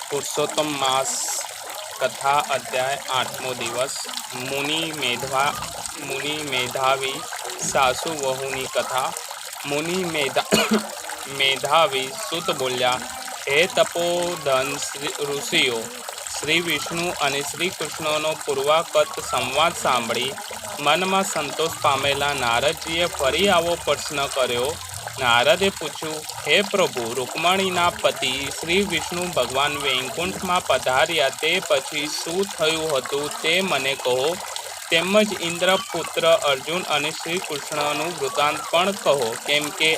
पुरुषोत्तम मास कथा अध्याय 8मो दिवस। मुनि मेधावी सासु वहुनी कथा। मेधावी सुत बोल्या, हे तपोधन ऋषिओ, श्री विष्णु અને શ્રી કૃષ્ણનો પૂર્વાકત સંવાદ સાંભળી મનમાં સંતોષ પામેલા નારદજીએ ફરી આવો પ્રશ્ન કર્યો। નારદે પૂછ્યું, હે પ્રભુ, રૂકમણીના પતિ શ્રી વિષ્ણુ ભગવાન વૈકુંઠમાં પધાર્યા તે પછી શું થયું હતું તે મને કહો, તેમજ ઇન્દ્રપુત્ર અર્જુન અને શ્રી કૃષ્ણનું વૃત્તાંત પણ કહો, કેમ કે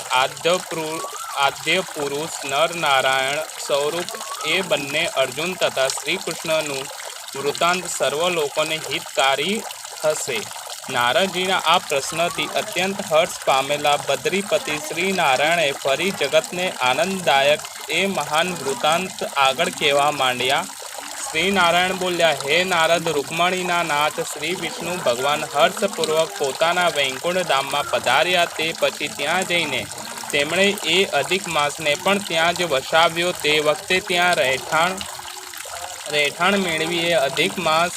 આદ્ય પુરુષ નર નારાયણ સ્વરૂપ એ બંને અર્જુન તથા શ્રી કૃષ્ણનું વૃત્તાંત સર્વ લોકોને હિતકારી થશે। નારદજીના આ પ્રશ્નથી અત્યંત હર્ષ પામેલા બદ્રીપતિ શ્રી નારાયણે ફરી જગતને આનંદદાયક એ મહાન વૃત્તાંત આગળ કહેવા માંડ્યા। શ્રી નારાયણ બોલ્યા, હે નારદ, રૂકમણીના નાથ શ્રી વિષ્ણુ ભગવાન હર્ષપૂર્વક પોતાના વૈકુંઠ ધામમાં પધાર્યા તે પછી ત્યાં જઈને તેમણે એ અધિક માસને પણ ત્યાં જ વસાવ્યો। તે વખતે ત્યાં રહેઠાણ મેળવી એ અધિક માસ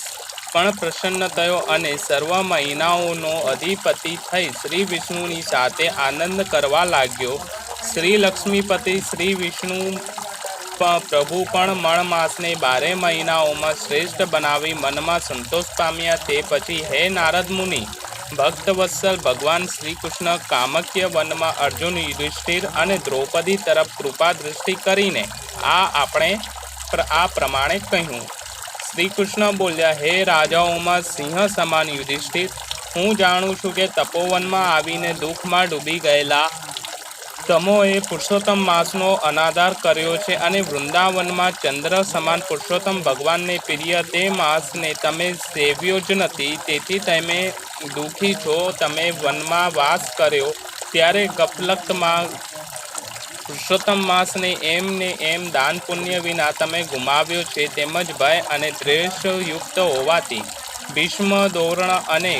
પણ પ્રસન્ન થયો અને સર્વ મહિનાઓનો અધિપતિ થઈ શ્રી વિષ્ણુની સાથે આનંદ કરવા લાગ્યો। શ્રી લક્ષ્મીપતિ શ્રી વિષ્ણુ પ્રભુ પણ મણ માસને 12 મહિનાઓમાં શ્રેષ્ઠ બનાવી મનમાં સંતોષ પામ્યા। તે પછી હે નારદ મુનિ, ભક્તવત્સલ ભગવાન શ્રી કૃષ્ણ કામક્ય વનમાં અર્જુન, યુધિષ્ઠિર અને દ્રૌપદી તરફ કૃપા દૃષ્ટિ કરીને આ પ્રમાણે કહ્યું। શ્રી કૃષ્ણ બોલ્યા, હે રાજાઓમાં સિંહ સમાન યુધિષ્ઠિર, હું જાણું છું કે તપોવનમાં આવીને દુઃખમાં ડૂબી ગયેલા તમોએ પુરુષોત્તમ માસનો અનાદર કર્યો છે અને વૃંદાવનમાં ચંદ્ર સમાન પુરુષોત્તમ ભગવાનને પ્રિય તે માસને તમે સેવ્યો જ નથી, તેથી તમે દુઃખી છો। તમે વનમાં વાસ કર્યો ત્યારે ગફલતમાં પુરુષોત્તમ માસને એમને એમ દાન પુણ્ય વિના તમે ગુમાવ્યો છે, તેમજ ભય અને દ્વેષયુક્ત હોવાથી ભીષ્મ, દ્રોણ અને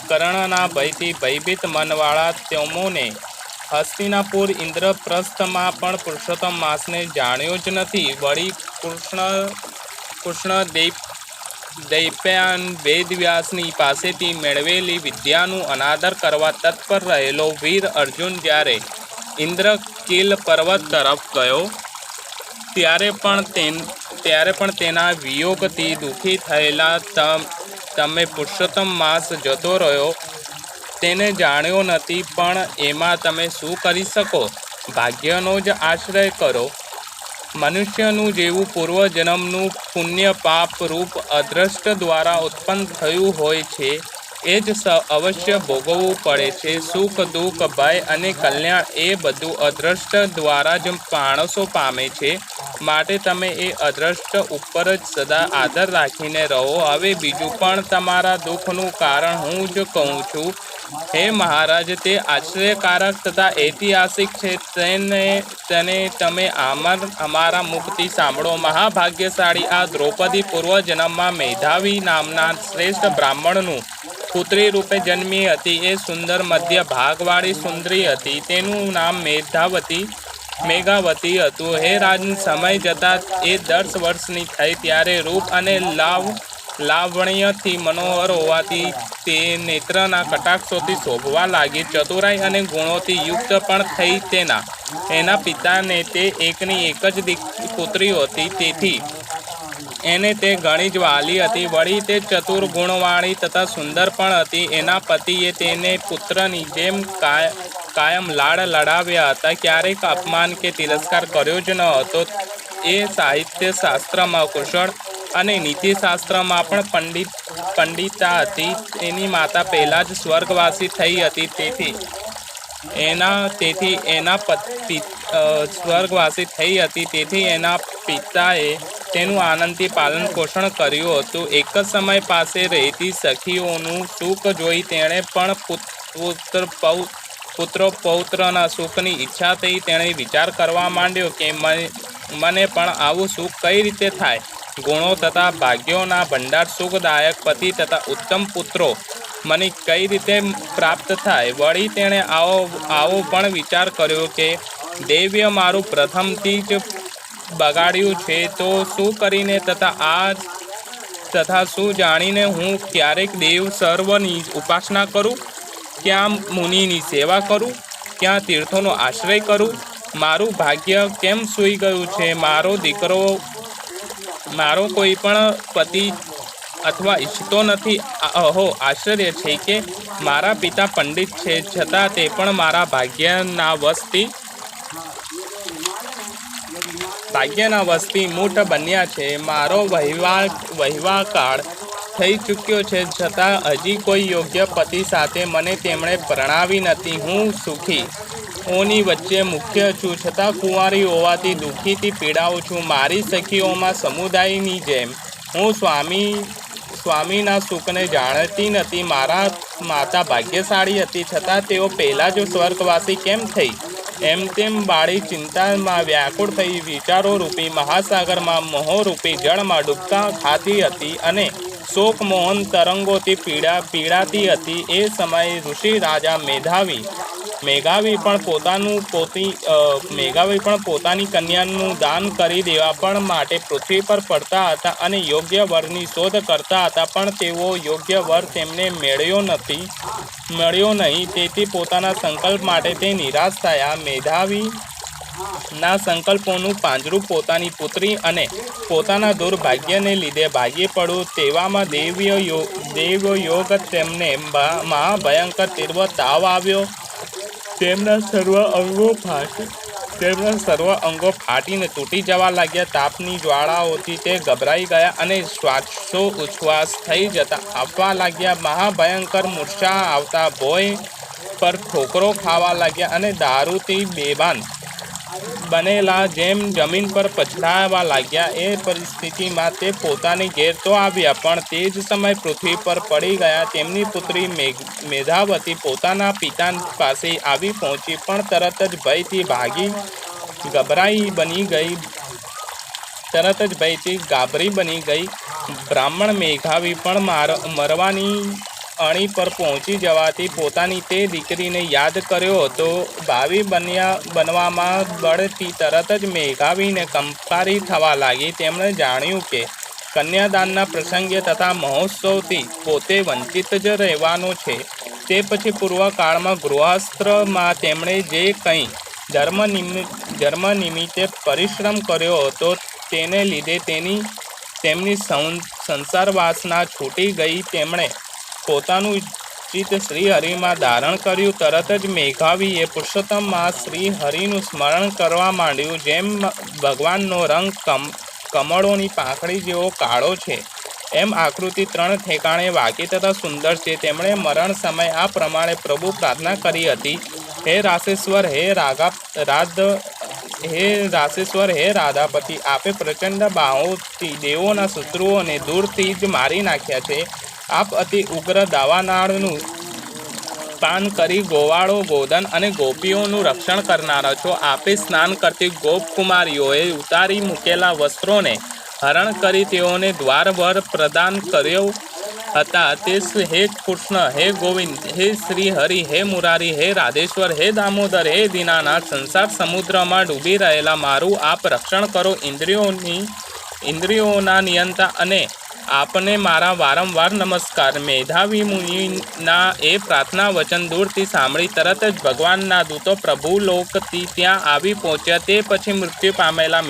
કર્ણના ભયથી ભયભીત મનવાળા તમોને હસ્તિનાપુર ઇન્દ્રપ્રસ્થમાં પણ પુરુષોત્તમ માસને જાણ્યો જ નથી। વળી કૃષ્ણ દૈત્યાન વેદવ્યાસની પાસેથી મેળવેલી વિદ્યાનું અનાદર કરવા તત્પર રહેલો વીર અર્જુન જ્યારે ઇન્દ્રકીલ પર્વત તરફ ગયો ત્યારે પણ તેના વિયોગથી દુઃખી થયેલા તમે પુરુષોત્તમ માસ જતો રહ્યો તેને જાણ્યો નથી, પણ એમાં તમે શું કરી શકો? ભાગ્યનો જ આશ્રય કરો। મનુષ્યનું જેવું પૂર્વજન્મનું પુણ્ય પાપ રૂપ અદ્રષ્ટ દ્વારા ઉત્પન્ન થયું હોય છે એ જ અવશ્ય ભોગવવું પડે છે। સુખ, દુઃખ, ભય અને કલ્યાણ એ બધું અદ્રષ્ટ દ્વારા જ માણસો પામે છે, માટે તમે એ અદ્રષ્ટ ઉપર જ સદા આદર રાખીને રહો। હવે બીજું પણ તમારા દુઃખનું કારણ હું જ કહું છું। હે મહારાજ, તે આશ્ચર્યકારક તથા ઐતિહાસિક છે, તેને તમે અમારા મુખથી સાંભળો। મહાભાગ્યશાળી આ દ્રૌપદી પૂર્વજન્મમાં મેધાવી નામના શ્રેષ્ઠ બ્રાહ્મણનું પુત્રી રૂપે જન્મી હતી। એ સુંદર મધ્ય ભાગવાળી સુંદરી હતી, તેનું નામ મેઘાવતી હતું। હે રાજન, સમય જતાં એ 10 વર્ષની થઈ ત્યારે રૂપ અને લાવણ્યથી મનોહર હોવાથી તે નેત્રના કટાક્ષોથી શોભવા લાગી। ચતુરાઈ અને ગુણોથી યુક્ત પણ થઈ। એના પિતાને તે એકની એક જ પુત્રી હતી, તેથી એને તે ઘણી જ વહાલી હતી। વળી તે ચતુર, ગુણવાળી તથા સુંદર પણ હતી। એના પતિએ તેને પુત્રની જેમ કાયમ લાડ લડાવ્યા હતા, ક્યારેક અપમાન કે તિરસ્કાર કર્યો જ ન હતો। એ સાહિત્ય શાસ્ત્રમાં કુશળ અને નીતિશાસ્ત્રમાં પણ પંડિતા હતી। એની માતા પહેલાં જ સ્વર્ગવાસી થઈ હતી, તેથી એના પિતાએ તેનું આનંદથી પાલન પોષણ કર્યું હતું। એક જ સમય પાસે રહેતી સખીઓનું સુખ જોઈ તેણે પણ પુત્ર પૌત્રના સુખની ઈચ્છા થઈ। તેણે વિચાર કરવા માંડ્યો કે મને પણ આવું સુખ કઈ રીતે થાય। ગુણો તથા ભાગ્યોના ભંડાર, સુખદાયક પતિ તથા ઉત્તમ પુત્રો મને કઈ રીતે પ્રાપ્ત થાય? વળી તેણે આવો પણ વિચાર કર્યો કે દૈવ્ય મારું પ્રથમથી જ બગાડ્યું છે, તો શું કરીને તથા શું જાણીને હું ક્યારેક દેવ સર્વની ઉપાસના કરું? ક્યાં મુનિની સેવા કરું? ક્યાં તીર્થોનો આશ્રય કરું? મારું ભાગ્ય કેમ સૂઈ ગયું છે? મારો કોઈ પણ પતિ અથવા ઈચ્છતો નથી. અહો, આશ્ચર્ય છે કે મારા પિતા પંડિત છે, છતાં તે પણ મારા ભાગ્યના વશથી મૂઢ બન્યા છે. મારો વહિવાકાળ થઈ ચૂક્યો છે, છતાં હજી કોઈ યોગ્ય પતિ સાથે મને તેમણે પરણાવી નથી. હું સુખીઓની વચ્ચે મુખ્ય છું, છતાં કુંવારી હોવાથી દુઃખીથી પીડાઉં છું. મારી સખીઓમાં સમુદાયની જેમ હું સ્વામીના સુખને જાણતી નથી. મારા માતા ભાગ્યશાળી હતી, છતાં તેઓ પહેલાં જ સ્વર્ગવાસી કેમ થઈ? એમ તેમ બાળી ચિંતામાં વ્યાકુળ થઈ વિચારોરૂપી મહાસાગરમાં મોહરૂપી જળમાં ડૂબકા ખાતી હતી અને શોક મોહન તરંગોથી પીડાતી હતી. એ સમયે ઋષિ રાજા મેઘાવી પણ પોતાની કન્યાનું દાન કરી દેવા પણ માટે પૃથ્વી પર ફરતા હતા અને યોગ્ય વરની શોધ કરતા હતા, પણ તેવો યોગ્ય વર તેમને મળ્યો નહીં. તેથી પોતાના સંકલ્પ માટે તે નિરાશ થયા. મેધાવીના સંકલ્પોનું પાંજરું પોતાની પુત્રી અને પોતાના દુર્ભાગ્યને લીધે ભાગી પડ્યું. તેવામાં દેવયોગ તેમને મહાભયંકર તીવ્ર તાવ આવ્યો. તેમના સર્વ અંગો ફાટીને તૂટી જવા લાગ્યા. તાપની જ્વાળાઓથી તે ગભરાઈ ગયા અને શ્વાસોચ્છ્વાસ થઈ જતા આવવા લાગ્યા. મહાભયંકર મૂર્છા આવતા ભોંય પર ઠોકરો ખાવા લાગ્યા અને દારૂથી બેભાન બનેલા જેમ જમીન પર પછડાવા લાગ્યા. એ પરિસ્થિતિમાં તે પોતાની ઘેર તો આવ્યા, પણ તે જ સમયે પૃથ્વી પર પડી ગયા. તેમની પુત્રી મેધાવતી પોતાના પિતા પાસે આવી પહોંચી, પણ તરત જ ભયથી ગાભરી બની ગઈ. બ્રાહ્મણ મેઘાવી પણ મરવાની અણી પર પહોંચી જવાથી પોતાની તે દીકરીને યાદ કર્યો હતો. ભાવિ બનવામાં બળથી તરત જ મેઘાવીને કંપારી થવા લાગી. તેમણે જાણ્યું કે કન્યાદાનના પ્રસંગે તથા મહોત્સવથી પોતે વંચિત જ રહેવાનો છે. તે પછી પૂર્વકાળમાં ગૃહસ્થમાં તેમણે જે કંઈ ધર્મ નિમિત્તે પરિશ્રમ કર્યો હતો, તેને લીધે તેમની સંસાર વાસના છૂટી ગઈ. તેમણે પોતાનું ચિત્ત શ્રીહરિમાં ધારણ કર્યું. તરત જ મેઘાવીએ પુરુષોત્તમમાં શ્રીહરિનું સ્મરણ કરવા માંડ્યું. જેમ ભગવાનનો રંગ કમળોની પાંખડી જેવો કાળો છે, એમ આકૃતિ 3 ઠેકાણે વાકી તથા સુંદર છે. તેમણે મરણ સમયે આ પ્રમાણે પ્રભુ પ્રાર્થના કરી હતી: હે રાસેશ્વર, હે રાધાપતિ, આપે પ્રચંડ બાહોથી દેવોના શત્રુઓને દૂરથી જ મારી નાખ્યા છે. આપ અતિ ઉગ્ર દાવાનળનું પાન કરી ગોવાળો, ગોધન અને ગોપીઓનું રક્ષણ કરનારા છો. આપે સ્નાન કરતી ગોપકુમારીઓએ ઉતારી મૂકેલા વસ્ત્રોને હરણ કરી તેઓને દ્વારવર પ્રદાન કર્યો હતા. તે હે કૃષ્ણ, હે ગોવિંદ, હે શ્રી હરિ, હે મુરારી, હે રાધેશ્વર, હે દામોદર, હે દીનાનાથ, સંસાર સમુદ્રમાં ડૂબી રહેલા મારું આપ રક્ષણ કરો. ઇન્દ્રિયોના નિયંતા અને આપને મારા વારંવાર નમસ્કાર. મેધાવી મુનિના એ પ્રાર્થના વચન દૂરથી સાંભળી તરત જ ભગવાનના દૂતો પ્રભુલોકથી ત્યાં આવી પહોંચ્યા. તે પછી મૃત્યુ પામેલા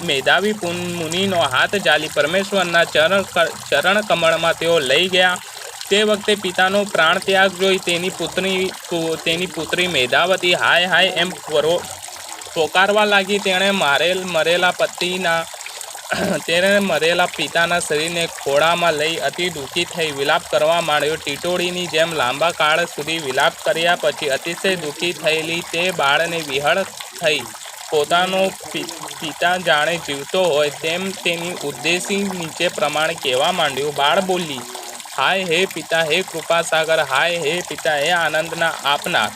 મેધાવી મુનિનો હાથ ઝાલી પરમેશ્વરના ચરણ કમળમાં તેઓ લઈ ગયા. તે વખતે પિતાનો પ્રાણ ત્યાગ જોઈ તેની પુત્રી મેધાવતી હાય હાય એમ પોકારવા લાગી. તેણે મરેલા પિતાના શરીરને ખોળામાં લઈ અતિ દુઃખી થઈ વિલાપ કરવા માંડ્યો. ટીટોળીની જેમ લાંબા કાળ સુધી વિલાપ કર્યા પછી અતિશય દુઃખી થયેલી તે બાળને વિહળ થઈ પોતાનો પિતા જાણે જીવતો હોય તેમ તેની ઉદ્દેશી નીચે પ્રમાણે કહેવા માંડ્યું. બાળ બોલી: હાય હે પિતા, હે કૃપાસાગર, હાય હે પિતા, હે આનંદના આપનાર,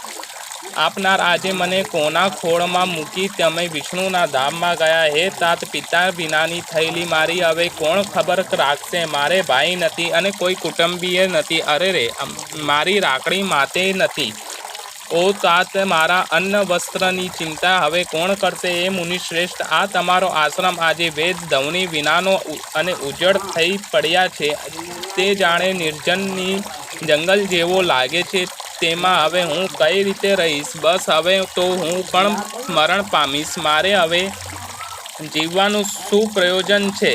આપનાર આજે મને કોના ખોળમાં મૂકી તમે વિષ્ણુના ધામમાં ગયા? હે તાત પિતા વિનાની થયેલી મારી હવે કોણ ખબર રાખશે? મારે ભાઈ નથી અને કોઈ કુટુંબીય નથી. અરે રે, મારી રાખડી માતે નથી. ઓ તાત, મારા અન્ન વસ્ત્રની ચિંતા હવે કોણ કરશે? એ મુનિશ્રેષ્ઠ, આ તમારો આશ્રમ આજે વેદ ધવની વિનાનો અને ઉજ્જડ થઈ પડ્યા છે. તે જાણે નિર્જનની જંગલ જેવો લાગે છે. તેમાં હવે હું કઈ રીતે રહીશ? બસ હવે તો હું પણ મરણ પામીશ. મારે હવે જીવવાનું શું પ્રયોજન છે?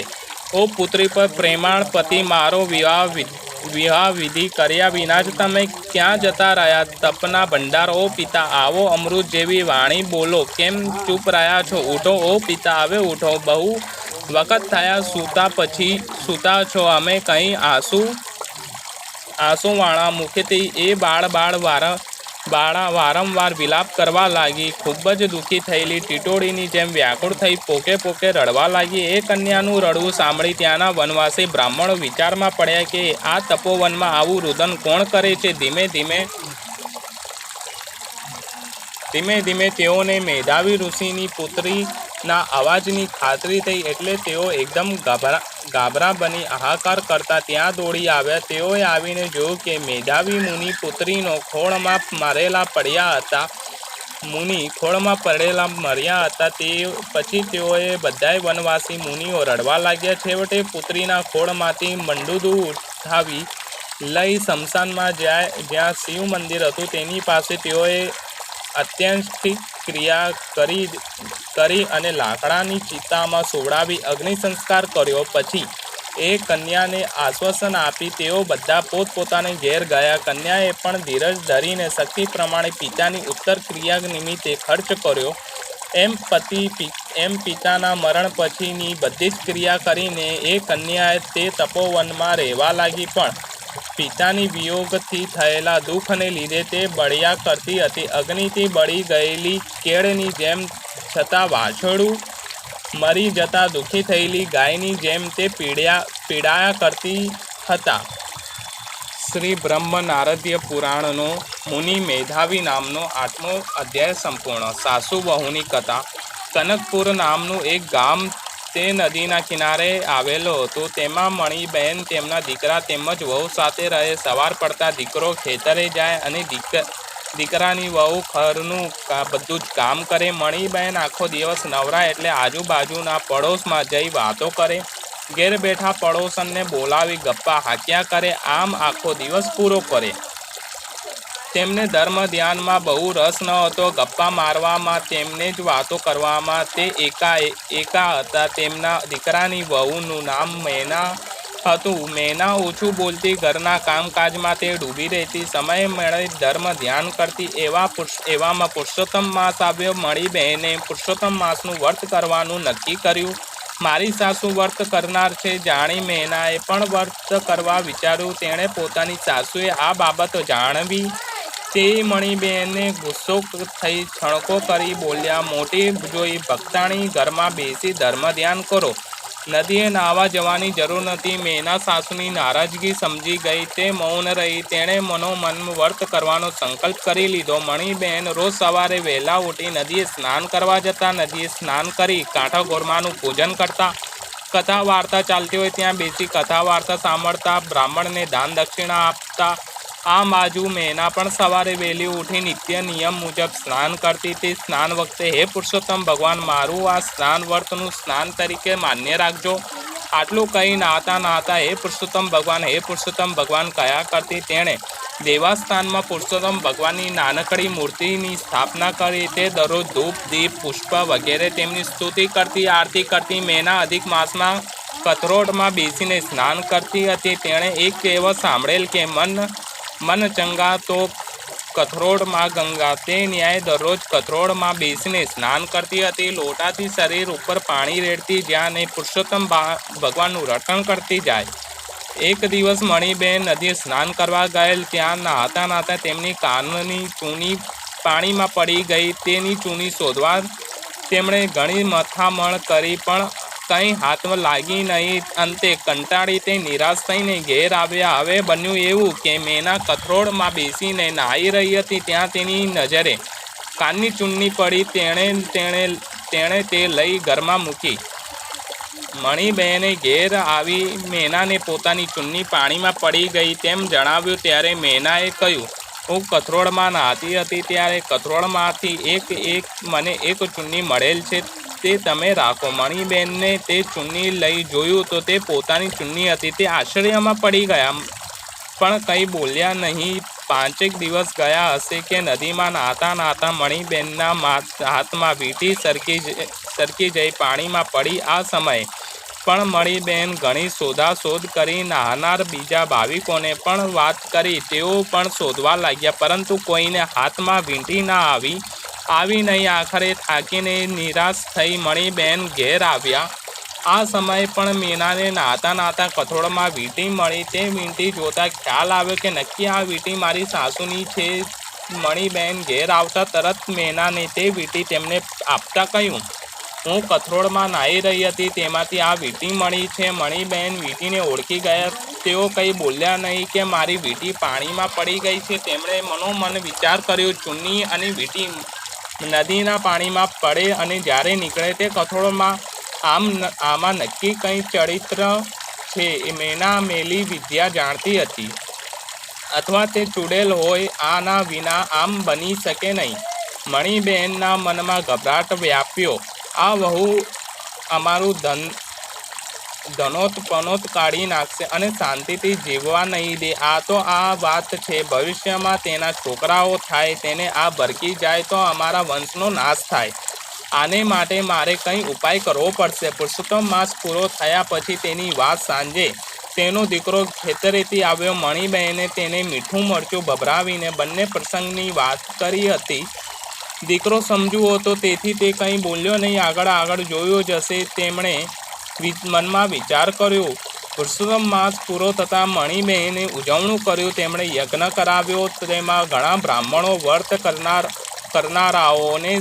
ઓ પુત્રી પર પ્રેમાળ પતિ, મારો વિવાહ વિધિ કર્યા વિના જ તમે ક્યાં જતા રહ્યા? તપના ભંડાર, ઓ પિતા આવો, અમૃત જેવી વાણી બોલો. કેમ ચૂપ રહ્યા છો? ઉઠો ઓ પિતા, હવે ઉઠો. બહુ વખત થયા સૂતા છો. અમે કંઈ આંસુવાળા મુખેથી એ બાળા વારંવાર વિલાપ કરવા લાગી. ખૂબ જ દુઃખી થયેલી ટીટોળીની જેમ વ્યાકુળ થઈ પોકે પોકે રડવા લાગી. એ કન્યાનું રડવું સાંભળી ત્યાંના વનવાસી બ્રાહ્મણો વિચારમાં પડ્યા કે આ તપોવનમાં આવું રુદન કોણ કરે છે? ધીમે ધીમે તેઓને મેધાવી ઋષિની પુત્રીના અવાજની ખાતરી થઈ એટલે તેઓ એકદમ ગાભરા બની હાહાકાર કરતા ત્યાં દોડી આવ્યા. તેઓએ આવીને જોયું કે મેધાવી મુનિ પુત્રીનો ખોળમાં મરેલા પડ્યા હતા. તે પછી તેઓએ બધાય વનવાસી મુનિઓ રડવા લાગ્યા. છેવટે પુત્રીના ખોળમાંથી મંડુદું ઉઠાવી લઈ શમશાનમાં જ્યાં શિવ મંદિર હતું તેની પાસે તેઓએ અત્યંતિક ક્રિયા કરી અને લાકડાની ચિતામાં સોવડાવી અગ્નિ સંસ્કાર કર્યો. પછી એ કન્યાને આશ્વાસન આપી તેઓ બધા પોતપોતાને ઘેર ગયા. કન્યાએ પણ ધીરજ ધરીને શક્તિ પ્રમાણે પિતાની ઉત્તર ક્રિયા નિમિત્તે ખર્ચ કર્યો. એમ પિતાના મરણ પછીની બધી જ ક્રિયા કરીને એ કન્યાએ તે તપોવનમાં રહેવા લાગી. પણ પિતાની વિયોગથી થયેલા દુઃખને લીધે તે બળ્યા કરતી હતી. અગ્નિથી બળી ગયેલી કેળની જેમ, છતાં વાછરડું મરી જતાં દુઃખી થયેલી ગાયની જેમ તે પીડાયા કરતી હતા. શ્રી બ્રહ્મ નારદીય પુરાણનો મુનિ મેધાવી નામનો 8મો અધ્યાય સંપૂર્ણ. સાસુ વહુની કથા. કનકપુર નામનું એક ગામ તે નદીના કિનારે આવેલો હતો. તેમાં મણિબેન તેમના દીકરા તેમજ વહુ સાથે રહે. સવાર પડતા દીકરો ખેતરે જાય અને દીકરાની વહુ ઘરનું બધું જ કામ કરે. મણિબેન આખો દિવસ નવરા એટલે આજુબાજુના પડોશમાં જઈ વાતો કરે. ઘેર બેઠા પડોશનને બોલાવી ગપ્પા હાંક્યા કરે. આમ આખો દિવસ પૂરો કરે. તેમને ધર્મ ધ્યાનમાં બહુ રસ ન હતો. ગપ્પા મારવામાં, તેમને જ વાતો કરવામાં તે એકા હતા. તેમના દીકરાની વહુનું નામ મેના હતું. મેના ઓછું બોલતી, ઘરના કામકાજમાં તે ડૂબી રહેતી, સમય મળે ધર્મ ધ્યાન કરતી. એવામાં પુરુષોત્તમ માસ આવ્યો. મણિબહેને પુરુષોત્તમ માસનું વ્રત કરવાનું નક્કી કર્યું. મારી સાસુ વ્રત કરનાર છે જાણી મેનાએ પણ વ્રત કરવા વિચાર્યું. તેણે પોતાની સાસુએ આ બાબત જાણવી તે મણિબેનને ગુસ્સો થઈ છણકો કરી બોલ્યા, મોટી જોઈ ભક્તાણી, ઘરમાં બેસી ધર્મ ધ્યાન કરો. નદીએ નાહવા જવાની જરૂર નથી. મેના સાસુની નારાજગી સમજી ગઈ. તે મૌન રહી. તેણે મનોમન વ્રત કરવાનો સંકલ્પ કરી લીધો. મણિબેન રોજ સવારે વહેલા ઉઠી નદીએ સ્નાન કરવા જતા. નદીએ સ્નાન કરી કાંઠા ગોરમાનું પૂજન કરતા. કથા વાર્તા ચાલતી હોય ત્યાં બેસી કથા વાર્તા સાંભળતા. બ્રાહ્મણને દાન દક્ષિણા આપતા. આ બાજુ મેના પણ સવારે વહેલી ઉઠી નિત્ય નિયમ મુજબ સ્નાન કરતી. તે સ્નાન વખતે, હે પુરુષોત્તમ ભગવાન, મારું આ સ્નાન વ્રતનું સ્નાન તરીકે માન્ય રાખજો. આટલું કહી નાહતા હે પુરુષોત્તમ ભગવાન કયા કરતી. તેણે દેવાસ્થાનમાં પુરુષોત્તમ ભગવાનની નાનકડી મૂર્તિની સ્થાપના કરી. તે દરરોજ ધૂપ, દીપ, પુષ્પ વગેરે તેમની સ્તુતિ કરતી, આરતી કરતી. મેના અધિક માસમાં કથરોટમાં બેસીને સ્નાન કરતી હતી. તેણે એક કહેવત સાંભળેલ કે મન ચંગા તો કથરોડમાં ગંગા. તે ન્યાય દરરોજ કથરોડમાં બેસીને સ્નાન કરતી હતી. લોટાથી શરીર ઉપર પાણી રેડતી, જ્યાં ને પુરુષોત્તમ ભગવાનનું રટણ કરતી જાય. એક દિવસ મણિબેન નદીએ સ્નાન કરવા ગયેલ. ત્યાં નાહતા તેમની કાનની ચૂની પાણીમાં પડી ગઈ. તેની ચૂની શોધવા તેમણે ઘણી મથામણ કરી, પણ કંઈ હાથમાં લાગી નહીં. અંતે કંટાળી તે નિરાશ થઈને ઘેર આવ્યા. હવે બન્યું એવું કે મેના કથરોડમાં બેસીને નાહી રહી હતી. ત્યાં તેની નજરે કાનની ચૂંટણી પડી તેણે તે લઈ ઘરમાં મૂકી. મણીબહેને ઘેર આવી મેનાને પોતાની ચૂંટણી પાણીમાં પડી ગઈ તેમ જણાવ્યું ત્યારે મેનાએ કહ્યું, હું કથરોળમાં નહાતી હતી ત્યારે કથરોળમાંથી મને એક ચૂંટણી મળેલ છે, તે તમે રાખો. મણીબહેનને તે ચૂંટણી લઈ જોયું તો તે પોતાની ચૂંટણી હતી. તે આશ્ચર્યમાં પડી ગયા પણ કંઈ બોલ્યા નહીં. 5 દિવસ ગયા હશે કે નદીમાં નહાતા મણીબહેનના હાથમાં વીંટી સરકી જઈ પાણીમાં પડી. આ સમયે પણ મણીબહેન ઘણી શોધાશોધ કરી નહાનાર બીજા ભાવિકોને પણ વાત કરી. તેઓ પણ શોધવા લાગ્યા પરંતુ કોઈને હાથમાં વીંટી ના આવી નહીં. આખરે થાકીને નિરાશ થઈ મણીબહેન ઘેર આવ્યા. આ સમયે પણ મેનાને નહાતા કથરોળમાં વીંટી મળી. તે વીંટી જોતા ખ્યાલ આવ્યો કે નક્કી આ વીંટી મારી સાસુની છે. મણીબહેન ઘેર આવતા તરત મેનાને તે વીંટી તેમને આપતા કહ્યું, હું કથરોળમાં નાહી રહી હતી તેમાંથી આ વીંટી મળી છે. મણીબહેન વીંટીને ઓળખી ગયા. તેઓ કંઈ બોલ્યા નહીં કે મારી વીંટી પાણીમાં પડી ગઈ છે. તેમણે મનોમન વિચાર કર્યો, ચૂંટણી અને વીંટી નદીના પાણીમાં પડે અને જ્યારે નીકળે તે કથરોળમાં, આમાં નક્કી કંઈ ચરિત્ર છે. મેના મેલી વિદ્યા જાણતી હતી અથવા તે ચૂડેલ હોય, આના વિના આમ બની શકે નહીં. મણીબહેનના મનમાં ગભરાટ વ્યાપ્યો. આ વહુ અમારું ધનોત કાઢી નાખશે અને શાંતિથી જીવવા નહીં દે. આ વાત છે. ભવિષ્યમાં તેના છોકરાઓ થાય, તેને આ ભરકી જાય તો અમારા વંશનો નાશ થાય. આને માટે મારે કંઈ ઉપાય કરવો પડશે. પુરુષોત્તમ માસ પૂરો થયા પછી તેની વાત સાંજે તેનો દીકરો ખેતરેથી આવ્યો. મણીબહેને તેને મીઠું મરચું ભભરાવીને બંને પ્રસંગની વાત કરી હતી. દીકરો સમજુ હતો તેથી તે કંઈ બોલ્યો નહીં. આગળ જોયો જશે તેમણે મનમાં વિચાર કર્યો. પુરુષોત્તમ માસ પૂરો થતાં મણીબહેને ઉજવણું કર્યું. તેમણે યજ્ઞ કરાવ્યો. તેમાં ઘણા બ્રાહ્મણો, વ્રત કરનારાઓને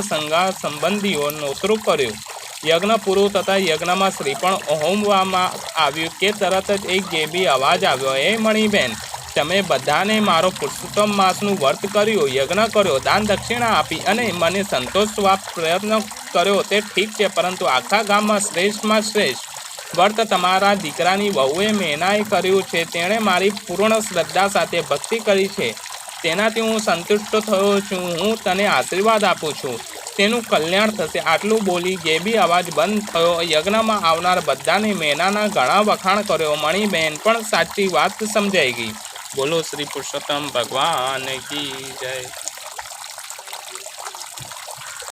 સંગા સંબંધીઓ નોતરું કર્યું. યજ્ઞ પૂરું થતાં યજ્ઞમાં શ્રીફળ હોમવામાં આવ્યું કે તરત જ એક ગેબી અવાજ આવ્યો, હે મણીબહેન, તમે બધાને મારો પુરુષોત્તમ માસનું વ્રત કર્યું, યજ્ઞ કર્યો, દાન દક્ષિણા આપી અને મને સંતોષવા પ્રયત્ન કર્યો તે ઠીક છે, પરંતુ આખા ગામમાં શ્રેષ્ઠમાં શ્રેષ્ઠ વ્રત તમારા દીકરાની વહુએ મેનાએ કર્યું છે. તેણે મારી પૂર્ણ શ્રદ્ધા સાથે ભક્તિ કરી છે. તેનાથી હું સંતુષ્ટ થયો છું. હું તને આશીર્વાદ આપું છું, તેનું કલ્યાણ થશે. આટલું બોલી ગેબી અવાજ બંધ થયો. યજ્ઞમાં આવનાર બધાને મેનાના ઘણા વખાણ કર્યો. મણીબહેન પણ સાચી વાત સમજાઈ ગઈ. બોલો શ્રી પુરુષોત્તમ ભગવાન કી જય.